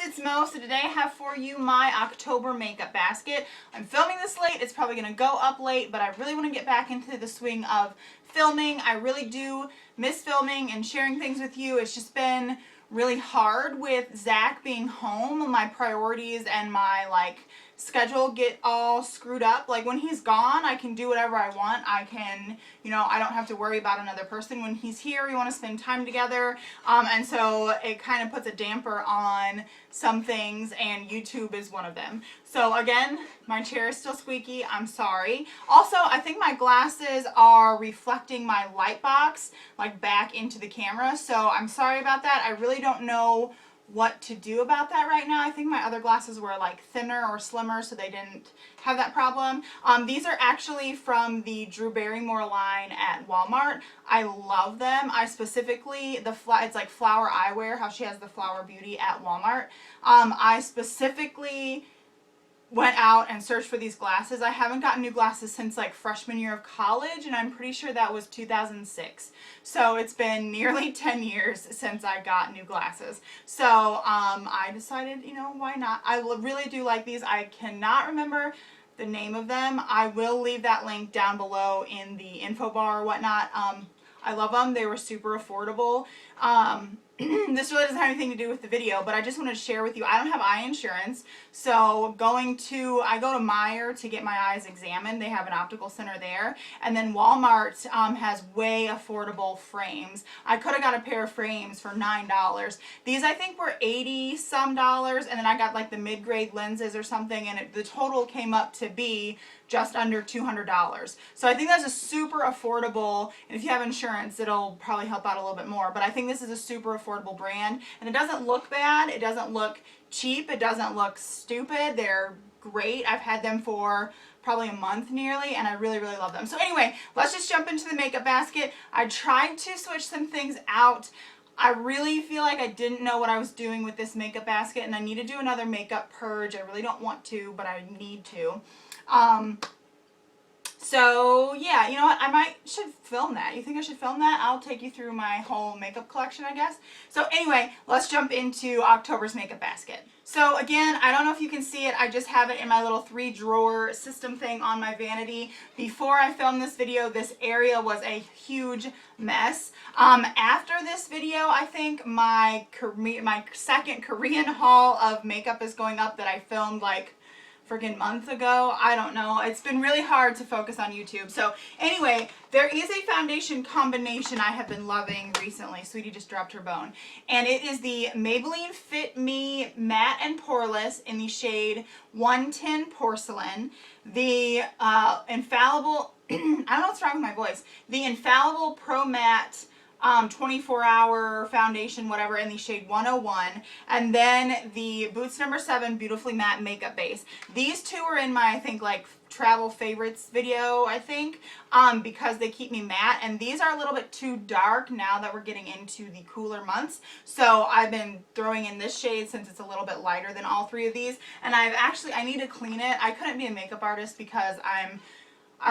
it's Mo. So today I have for you my October makeup basket. I'm filming this late. It's probably going to go up late, but I really want to get back into the swing of filming. I really do miss filming and sharing things with you. It's just been really hard with Zach being home. My priorities and my schedule get all screwed up. Like when he's gone, I can do whatever I want. I can, I don't have to worry about another person. When he's here, we want to spend time together. And so it kind of puts a damper on some things, and YouTube is one of them. So again, my chair is still squeaky. I'm sorry. Also, I think my glasses are reflecting my light box back into the camera. So I'm sorry about that. I really don't know what to do about that right now. I think my other glasses were thinner or slimmer, so they didn't have that problem. These are actually from the Drew Barrymore line at Walmart. I love them. I specifically, it's like Flower Eyewear, how she has the Flower Beauty at Walmart. I specifically went out and searched for these glasses. I haven't gotten new glasses since freshman year of college, and I'm pretty sure that was 2006. So it's been nearly 10 years since I got new glasses. So I decided, why not? I really do like these. I cannot remember the name of them. I will leave that link down below in the info bar or whatnot. I love them. They were super affordable. This really doesn't have anything to do with the video, but I just wanted to share with you. I don't have eye insurance, so I go to Meijer to get my eyes examined. They have an optical center there, and then Walmart has way affordable frames. I could have got a pair of frames for $9. These I think were 80 some dollars, and then I got the mid-grade lenses or something, and the total came up to be just under $200. So I think that's a super affordable, and if you have insurance, it'll probably help out a little bit more, but I think this is a super affordable brand, and it doesn't look bad, it doesn't look cheap, it doesn't look stupid. They're great. I've had them for probably a month nearly, and I really, really love them. So anyway, let's just jump into the makeup basket. I tried to switch some things out. I really feel like I didn't know what I was doing with this makeup basket, and I need to do another makeup purge. I really don't want to, but I need to. So yeah, you know what, should film that. You think I should film that? I'll take you through my whole makeup collection, I guess. So anyway, let's jump into October's makeup basket. So again, I don't know if you can see it, I just have it in my little 3-drawer system thing on my vanity. Before I filmed this video, this area was a huge mess. After this video, I think my second Korean haul of makeup is going up that I filmed friggin' month ago. I don't know. It's been really hard to focus on YouTube. So anyway, there is a foundation combination I have been loving recently. Sweetie just dropped her bone. And it is the Maybelline Fit Me Matte and Poreless in the shade 110 Porcelain. The Infallible, I don't know what's wrong with my voice. The Infallible Pro Matte 24-hour foundation, whatever, in the shade 101, and then the Boots No. 7 Beautifully Matte Makeup Base. These two are in my, I think, travel favorites video, I think, because they keep me matte, and these are a little bit too dark now that we're getting into the cooler months, so I've been throwing in this shade since it's a little bit lighter than all three of these, and I need to clean it. I couldn't be a makeup artist because I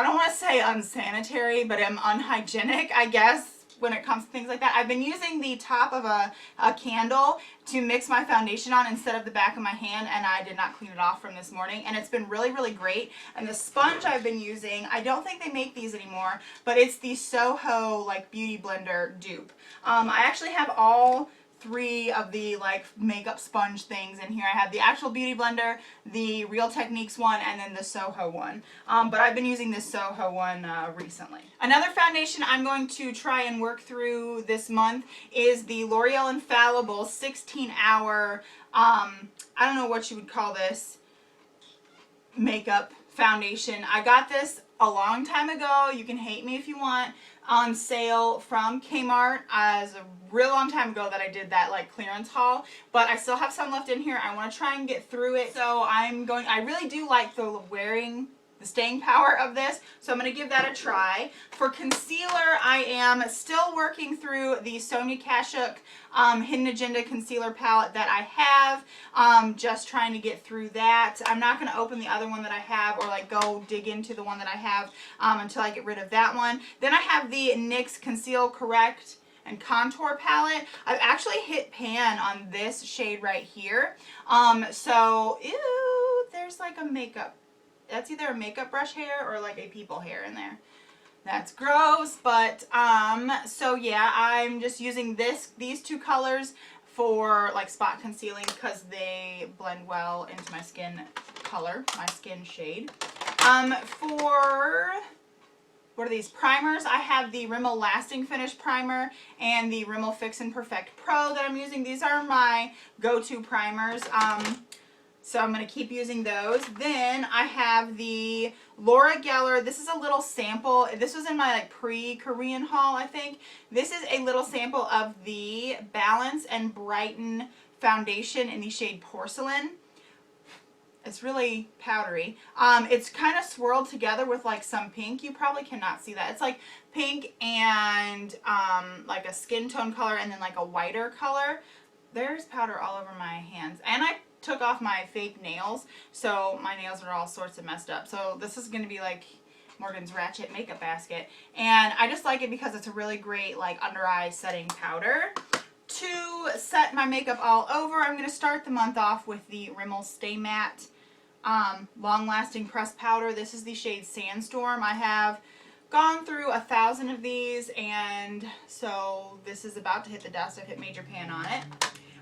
don't want to say unsanitary, but I'm unhygienic, I guess, when it comes to things like that. I've been using the top of a candle to mix my foundation on instead of the back of my hand, and I did not clean it off from this morning, and it's been really, really great. And the sponge I've been using, I don't think they make these anymore, but it's the Soho Beauty Blender dupe. I actually have all three of the makeup sponge things in here. I have the actual Beauty Blender, the Real Techniques one, and then the Soho one. But I've been using this Soho one recently. Another foundation I'm going to try and work through this month is the L'Oreal Infallible 16-hour, I don't know what you would call this, makeup foundation. I got this a long time ago. You can hate me if you want. On sale from Kmart as a real long time ago that I did that clearance haul, but I still have some left in here. I want to try and get through it, so I really do like the staying power of this, so I'm going to give that a try. For concealer, I am still working through the Sonia Kashuk Hidden Agenda concealer palette that I have, just trying to get through that. I'm not going to open the other one that I have or go dig into the one that I have until I get rid of that one. Then I have the NYX Conceal Correct and Contour palette. I've actually hit pan on this shade right here. So, ew, there's like a makeup. That's either a makeup brush hair or like a people hair in there. That's gross, but, so yeah, I'm just using these two colors for like spot concealing because they blend well into my skin color, my skin shade. For what are these primers? I have the Rimmel Lasting Finish Primer and the Rimmel Fix and Perfect Pro that I'm using. These are my go-to primers. So I'm going to keep using those. Then I have the LORAC. This is a little sample. This was in my like pre-Korean haul, I think. This is a little sample of the Balance and Brighten foundation in the shade Porcelain. It's really powdery. It's kind of swirled together with like some pink. You probably cannot see that. It's like pink and like a skin tone color and then like a whiter color. There's powder all over my hands. And I took off my fake nails, so my nails are all sorts of messed up. So this is going to be like Morgan's Ratchet makeup basket. And I just like it because it's a really great like under eye setting powder. To set my makeup all over, I'm going to start the month off with the Rimmel Stay Matte Long Lasting Pressed Powder. This is the shade Sandstorm. I have gone through 1,000 of these, and so this is about to hit the dust. I've hit major pan on it.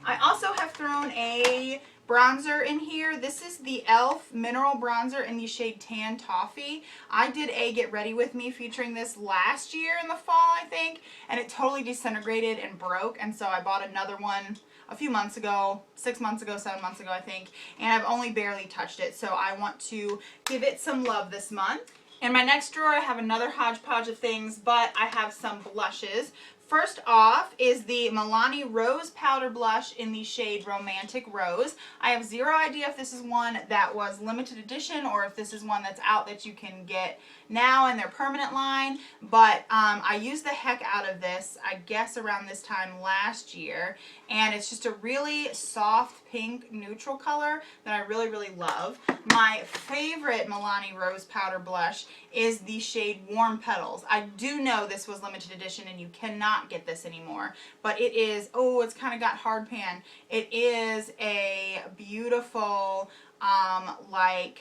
I also have thrown a bronzer in here. This is the e.l.f. Mineral Bronzer in the shade Tan Toffee. I did a Get Ready With Me featuring this last year in the fall, I think, and it totally disintegrated and broke, and so I bought another one a few months ago, 6 months ago, 7 months ago, I think, and I've only barely touched it, so I want to give it some love this month. In my next drawer, I have another hodgepodge of things, but I have some blushes. First off is the Milani Rose Powder Blush in the shade Romantic Rose. I have zero idea if this is one that was limited edition or if this is one that's out that you can get now in their permanent line, but I used the heck out of this, I guess around this time last year, and it's just a really soft pink neutral color that I really, really love. My favorite Milani Rose Powder Blush is the shade Warm Petals. I do know this was limited edition and you cannot get this anymore, but it is, oh, it's kind of got hard pan. It is a beautiful, like,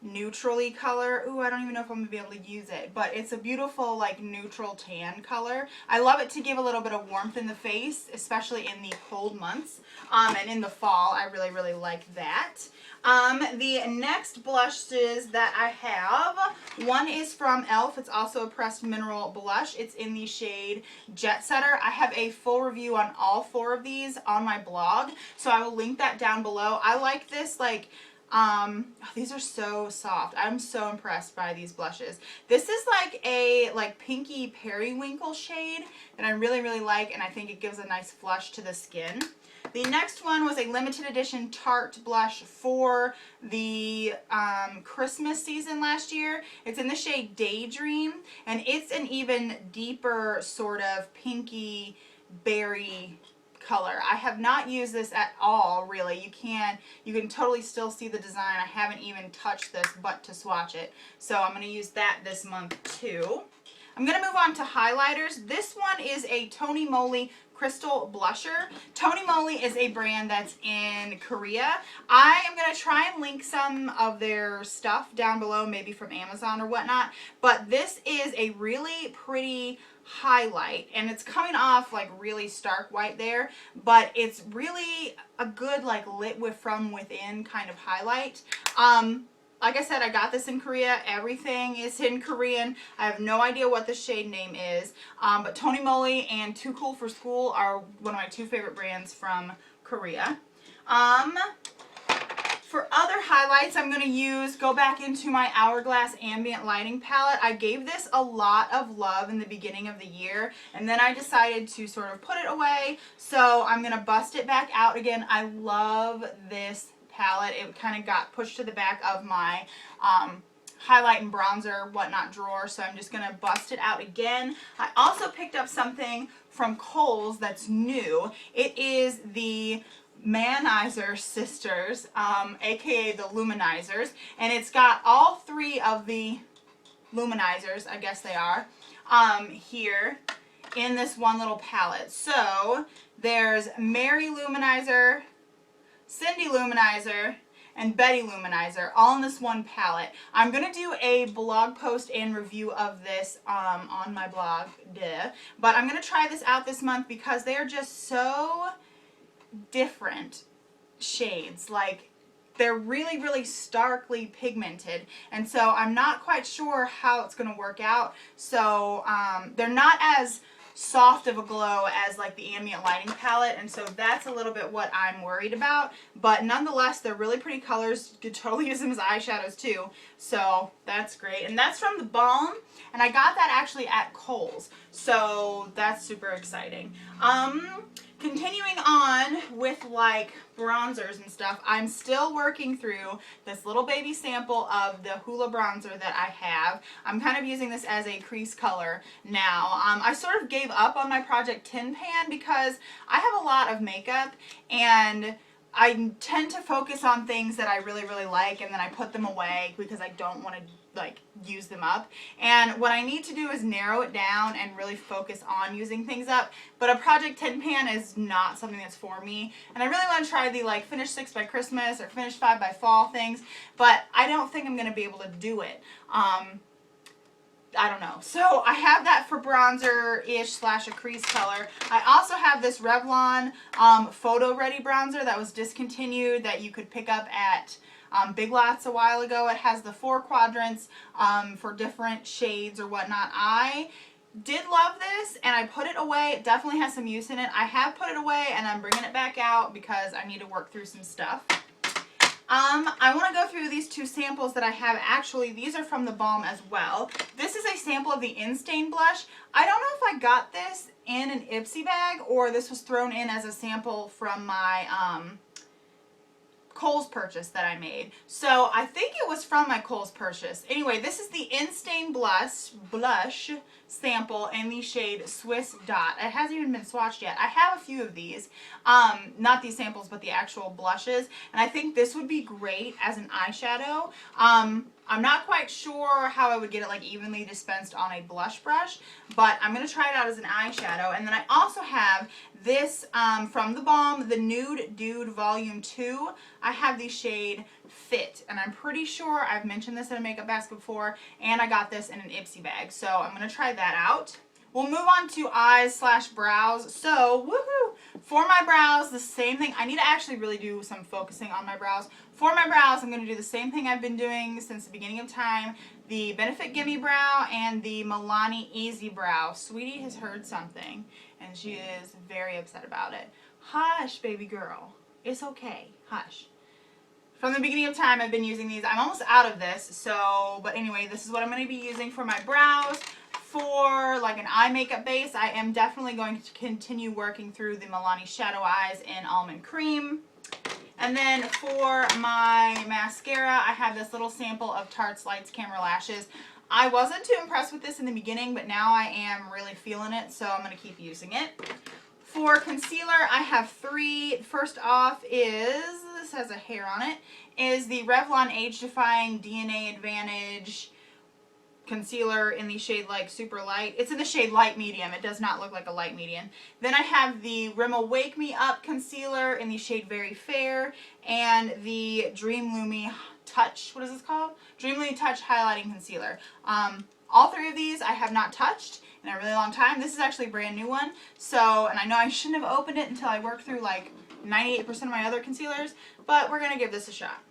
neutrally color. Ooh, I don't even know if I'm gonna be able to use it, but it's a beautiful like neutral tan color. I love it to give a little bit of warmth in the face, especially in the cold months, and in the fall. I really, really like that. The next blushes that I have, one is from e.l.f. It's also a pressed mineral blush. It's in the shade Jet Setter. I have a full review on all 4 of these on my blog, so I will link that down below. I like this like these are so soft. I'm so impressed by these blushes. This is like a pinky periwinkle shade that I really, really like, and I think it gives a nice flush to the skin. The next one was a limited edition Tarte blush for the Christmas season last year. It's in the shade Daydream, and it's an even deeper sort of pinky berry color. I have not used this at all, really. You can totally still see the design. I haven't even touched this but to swatch it. So I'm going to use that this month too. I'm going to move on to highlighters. This one is a Tony Moly Crystal Blusher. Tony Moly is a brand that's in Korea. I am going to try and link some of their stuff down below, maybe from Amazon or whatnot. But this is a really pretty highlight, and it's coming off like really stark white there, but it's really a good like lit with from within kind of highlight. Like I said, I got this in Korea. Everything is in Korean. I have no idea what the shade name is, but Tony Moly and Too Cool for School are one of my 2 favorite brands from Korea. For other highlights, I'm going to go back into my Hourglass Ambient Lighting Palette. I gave this a lot of love in the beginning of the year, and then I decided to sort of put it away, so I'm going to bust it back out again. I love this palette. It kind of got pushed to the back of my highlight and bronzer whatnot drawer, so I'm just going to bust it out again. I also picked up something from Kohl's that's new. It is the Manizer Sisters, aka the Luminizers, and it's got all 3 of the Luminizers, I guess they are, here. in this one little palette. So there's Mary Luminizer, Cindy Luminizer, and Betty Luminizer, all in this one palette. I'm going to do a blog post and review of this on my blog, but I'm going to try this out this month because they are just so different shades. Like, they're really, really starkly pigmented, and so I'm not quite sure how it's going to work out. So they're not as soft of a glow as like the ambient lighting palette, and so that's a little bit what I'm worried about, but nonetheless they're really pretty colors. You could totally use them as eyeshadows too, so that's great. And that's from the Balm, and I got that actually at Kohl's, so that's super exciting. Continuing on with like bronzers and stuff, I'm still working through this little baby sample of the Hoola bronzer that I have. I'm kind of using this as a crease color now. I sort of gave up on my Project Tin Pan because I have a lot of makeup and I tend to focus on things that I really, really like, and then I put them away because I don't want to like use them up. And what I need to do is narrow it down and really focus on using things up. But a Project Tin Pan is not something that's for me. And I really want to try the like finish 6 by Christmas or finish 5 by fall things, but I don't think I'm going to be able to do it. I don't know. So I have that for bronzer-ish / a crease color. I also have this Revlon Photo Ready bronzer that was discontinued that you could pick up at Big Lots a while ago. It has the 4 quadrants for different shades or whatnot. I did love this and I put it away. It definitely has some use in it. I have put it away and I'm bringing it back out because I need to work through some stuff. I want to go through these 2 samples that I have. Actually, these are from the Balm as well. This is a sample of the Instain blush. I don't know if I got this in an Ipsy bag or this was thrown in as a sample from my Kohl's purchase that I made. So I think it was from my Kohl's purchase. Anyway, this is the Instain blush sample in the shade Swiss Dot. It hasn't even been swatched yet. I have a few of these. Not these samples, but the actual blushes. And I think this would be great as an eyeshadow. I'm not quite sure how I would get it like evenly dispensed on a blush brush, but I'm going to try it out as an eyeshadow. And then I also have this from the Balm, the Nude Dude Volume 2. I have the shade Fit, and I'm pretty sure I've mentioned this in a makeup basket before, and I got this in an Ipsy bag. So I'm going to try that out. We'll move on to eyes / brows. So, woohoo! For my brows, the same thing. I need to actually really do some focusing on my brows. For my brows, I'm going to do the same thing I've been doing since the beginning of time. The Benefit Gimme Brow and the Milani Easy Brow. Sweetie has heard something, and she is very upset about it. Hush, baby girl. It's okay. Hush. From the beginning of time, I've been using these. I'm almost out of this, so, but anyway, this is what I'm going to be using for my brows. For like an eye makeup base, I am definitely going to continue working through the Milani Shadow Eyes in Almond Cream. And then for my mascara, I have this little sample of Tarte's Lights Camera Lashes. I wasn't too impressed with this in the beginning, but now I am really feeling it, so I'm going to keep using it. For concealer, I have 3. First off is, this has a hair on it, is the Revlon Age Defying DNA Advantage concealer in the shade like Super Light. It's in the shade Light Medium. It does not look like a light medium. Then I have the Rimmel Wake Me Up concealer in the shade Very Fair, and the Dream Lumi Touch, what is this called? Dream Lumi Touch Highlighting Concealer. All 3 of these I have not touched in a really long time. This is actually a brand new one. So, and I know I shouldn't have opened it until I worked through like 98% of my other concealers, but we're going to give this a shot.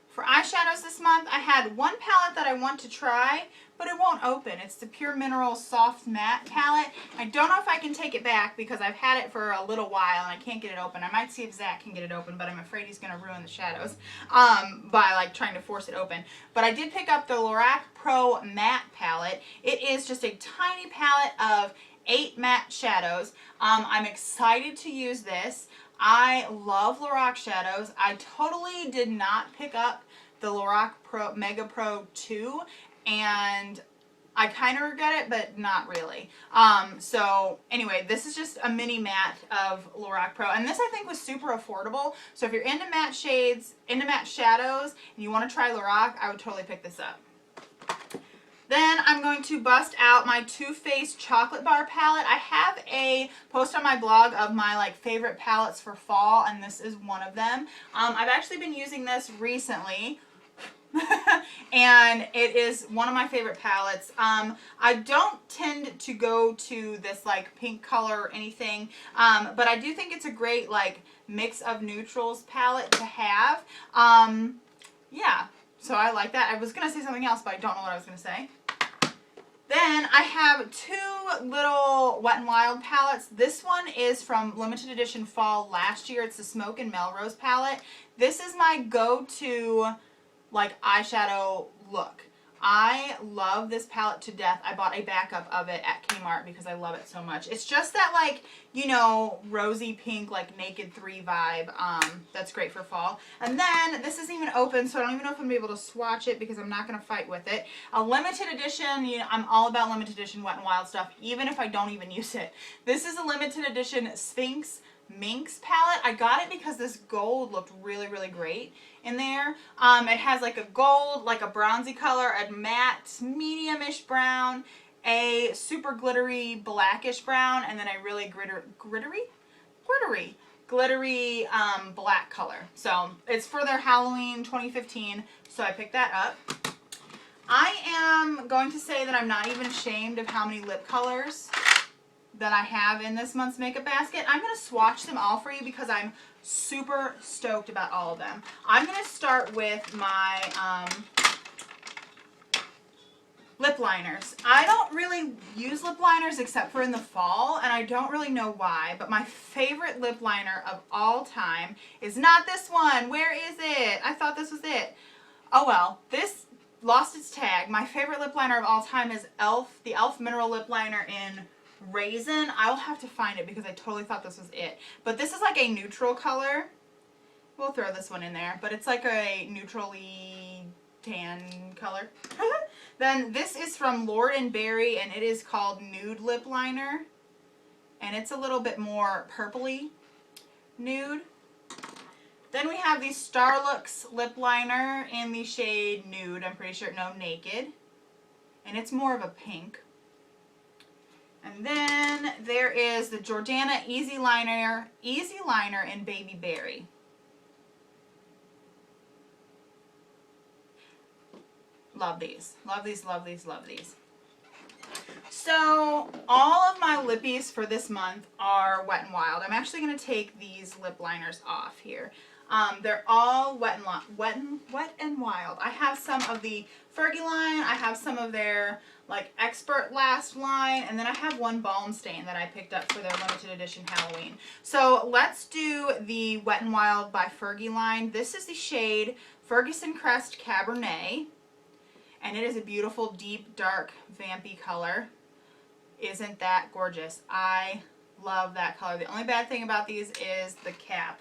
For eyeshadows this month, I had one palette that I want to try, but it won't open. It's the Pure Minerals Soft Matte palette. I don't know if I can take it back because I've had it for a little while and I can't get it open. I might see if Zach can get it open, but I'm afraid he's going to ruin the shadows by like trying to force it open. But I did pick up the LORAC Pro Matte palette. It is just a tiny palette of 8 matte shadows. I'm excited to use this. I love LORAC shadows. I totally did not pick up the LORAC Pro Mega Pro 2, and I kind of regret it, but not really. So anyway, this is just a mini matte of LORAC Pro, and this I think was super affordable. So if you're into matte shades, into matte shadows, and you want to try LORAC, I would totally pick this up. Then I'm going to bust out my Too Faced Chocolate Bar palette. I have a post on my blog of my like favorite palettes for fall, and this is one of them. I've actually been using this recently. And it is one of my favorite palettes. I don't tend to go to this like pink color or anything, but I do think it's a great like mix of neutrals palette to have. Yeah, so I like that. I was going to say something else, but I don't know what I was going to say. Then I have two little Wet n Wild palettes. This one is from limited edition fall last year. It's the Smoke and Melrose palette. This is my go-to like eyeshadow look. I love this palette to death. I bought a backup of it at Kmart because I love it so much. It's just that like, you know, rosy pink, like Naked 3 vibe. That's great for fall. And then this isn't even open, so I don't even know if I'm going to be able to swatch it because I'm not going to fight with it. A limited edition, you know, I'm all about limited edition Wet n Wild stuff, even if I don't even use it. This is a limited edition Sphinx Minx palette. I got it because this gold looked really, really great in there. It has like a gold, like a bronzy color, a matte medium-ish brown, a super glittery blackish brown, and then a really glittery black color. So it's for their Halloween 2015, so I picked that up. I am going to say that I'm not even ashamed of how many lip colors that I have in this month's makeup basket. I'm going to swatch them all for you because I'm super stoked about all of them. I'm going to start with my lip liners. I don't really use lip liners except for in the fall, and I don't really know why, but my favorite lip liner of all time is not this one. Where is it? I thought this was it. Oh well, this lost its tag. My favorite lip liner of all time is the e.l.f. Mineral Lip Liner in Raisin. I'll have to find it because I totally thought this was it. But this is like a neutral color. We'll throw this one in there. But it's like a neutrally tan color. Then this is from Lord & Berry, and it is called Nude Lip Liner. And it's a little bit more purpley nude. Then we have the Starlux Lip Liner in the shade Nude. I'm pretty sure, no, Naked. And it's more of a pink. And then there is the Jordana Easy Liner in Baby Berry. Love these. Love these, love these, love these. So all of my lippies for this month are Wet n Wild. I'm actually going to take these lip liners off here. They're all Wet n Wild. I have some of the Fergie line. I have some of their like Expert Last line, and then I have one Balm Stain that I picked up for their limited edition Halloween. So let's do the Wet n Wild by Fergie line. This is the shade Ferguson Crest Cabernet, and it is a beautiful deep dark vampy color. Isn't that gorgeous? I love that color. The only bad thing about these is the cap.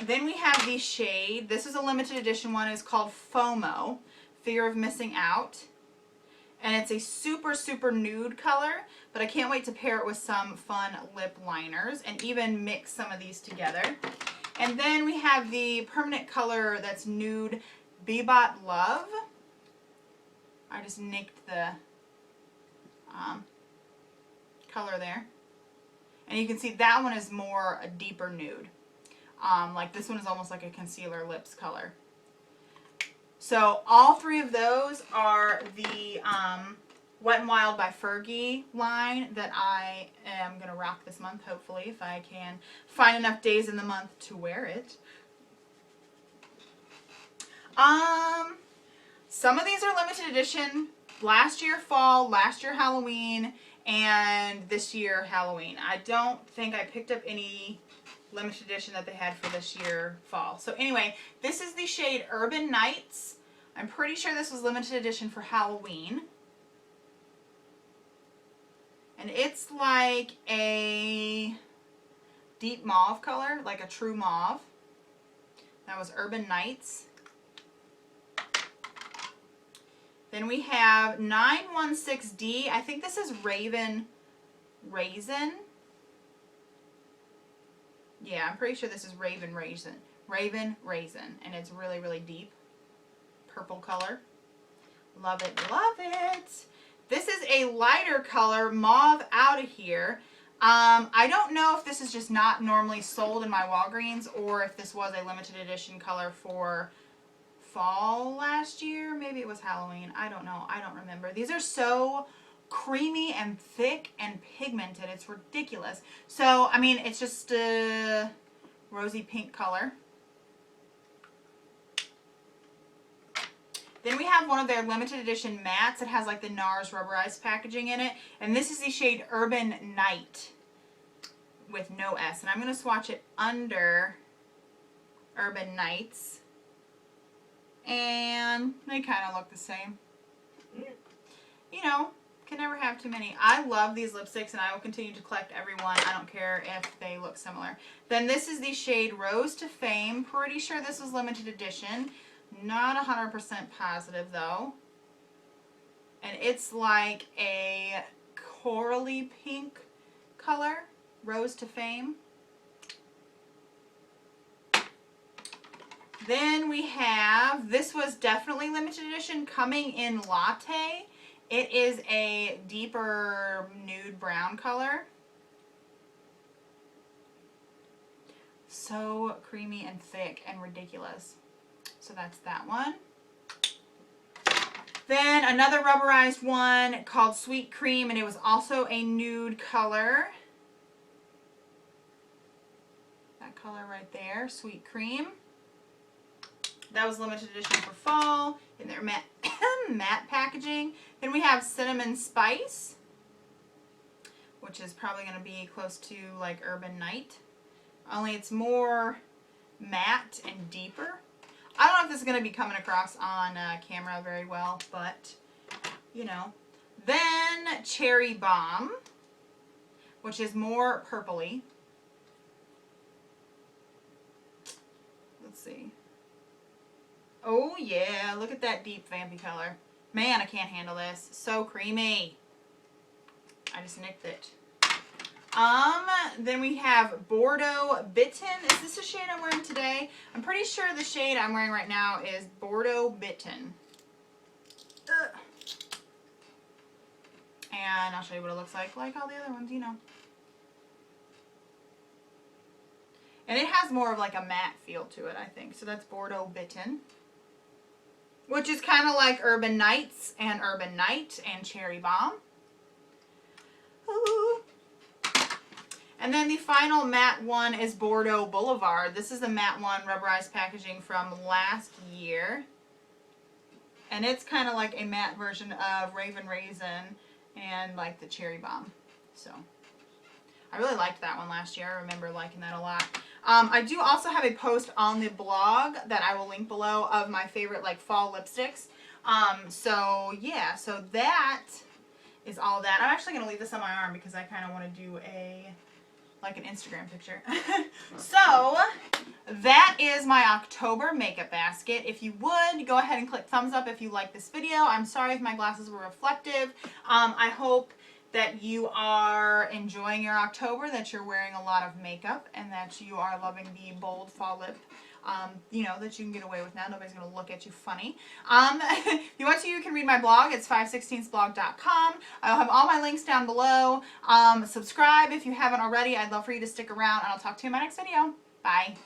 Then we have the shade. This is a limited edition one. It's called FOMO, Fear of Missing Out. And it's a super, super nude color, but I can't wait to pair it with some fun lip liners and even mix some of these together. And then we have the permanent color that's nude Bebot Love. I just nicked the color there. And you can see that one is more a deeper nude. Like this one is almost like a concealer lips color. So all three of those are the Wet n Wild by Fergie line that I am going to rock this month, hopefully, if I can find enough days in the month to wear it. Some of these are limited edition. Last year fall, last year Halloween, and this year Halloween. I don't think I picked up any limited edition that they had for this year fall. So anyway, this is the shade Urban Nights. I'm pretty sure this was limited edition for Halloween. And it's like a deep mauve color, like a true mauve. That was Urban Nights. Then we have 916D. I think this is Raven Raisin. Yeah, I'm pretty sure this is Raven Raisin. Raven Raisin. And it's really, really deep purple color. Love it, love it. This is a lighter color, Mauve Out of Here. I don't know if this is just not normally sold in my Walgreens or if this was a limited edition color for fall last year. Maybe it was Halloween. I don't know. I don't remember. These are so creamy and thick and pigmented. It's ridiculous. So, I mean, it's just a rosy pink color. Then we have one of their limited edition mattes. It has like the NARS rubberized packaging in it. And this is the shade Urban Night with no S. And I'm going to swatch it under Urban Nights. And they kind of look the same. You know, can never have too many. I love these lipsticks and I will continue to collect every one. I don't care if they look similar. Then this is the shade Rose to Fame. Pretty sure this was limited edition. Not 100% positive though. And it's like a corally pink color. Rose to Fame. Then we have, this was definitely limited edition, coming in Latte. It is a deeper nude brown color. So creamy and thick and ridiculous. So that's that one. Then another rubberized one called Sweet Cream, and it was also a nude color. That color right there, Sweet Cream. That was limited edition for fall in their matte, matte packaging. Then we have Cinnamon Spice, which is probably going to be close to like Urban Night. Only it's more matte and deeper. I don't know if this is going to be coming across on camera very well, but you know. Then Cherry Bomb, which is more purpley. Let's see. Oh yeah, look at that deep vampy color. Man, I can't handle this. So creamy. I just nicked it. Then we have Bordeaux Bitten. Is this the shade I'm wearing today? I'm pretty sure the shade I'm wearing right now is Bordeaux Bitten. And I'll show you what it looks like all the other ones, you know. And it has more of like a matte feel to it, I think. So that's Bordeaux Bitten. Which is kind of like Urban Nights and Urban Night and Cherry Bomb. Ooh. And then the final matte one is Bordeaux Boulevard. This is the matte one, rubberized packaging from last year. And it's kind of like a matte version of Raven Raisin and like the Cherry Bomb. So, I really liked that one last year. I remember liking that a lot. I do also have a post on the blog that I will link below of my favorite like fall lipsticks. So yeah, so that is all that. I'm actually going to leave this on my arm because I kind of want to do like an Instagram picture. So that is my October makeup basket. If you would, go ahead and click thumbs up if you like this video. I'm sorry if my glasses were reflective. I hope that you are enjoying your October, that you're wearing a lot of makeup, and that you are loving the bold fall lip, you know, that you can get away with now. Nobody's going to look at you funny. If you want to, you can read my blog. It's 516thblog.com. I'll have all my links down below. Subscribe if you haven't already. I'd love for you to stick around, and I'll talk to you in my next video. Bye.